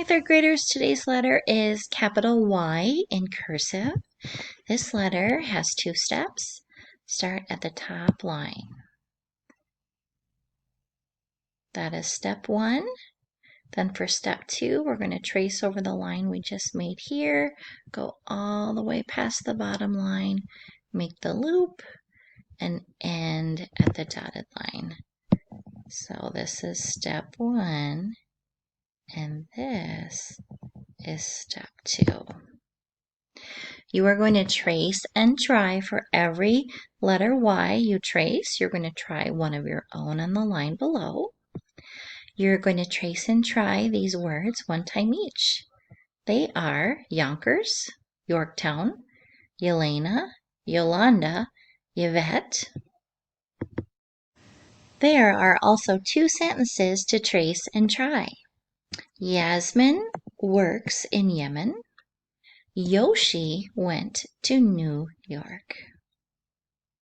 Hey, third graders, today's letter is capital Y in cursive. This letter has 2 steps. Start at the top line. That is step 1. Then for step 2, we're going to trace over the line we just made here, go all the way past the bottom line, make the loop, and end at the dotted line. So this is step 1, and this is step 2. You are going to trace and try for every letter Y you trace. You're going to try one of your own on the line below. You're going to trace and try these words one time each. They are Yonkers, Yorktown, Yelena, Yolanda, Yvette. There are also 2 sentences to trace and try. Yasmin works in Yemen. Yoshi went to New York.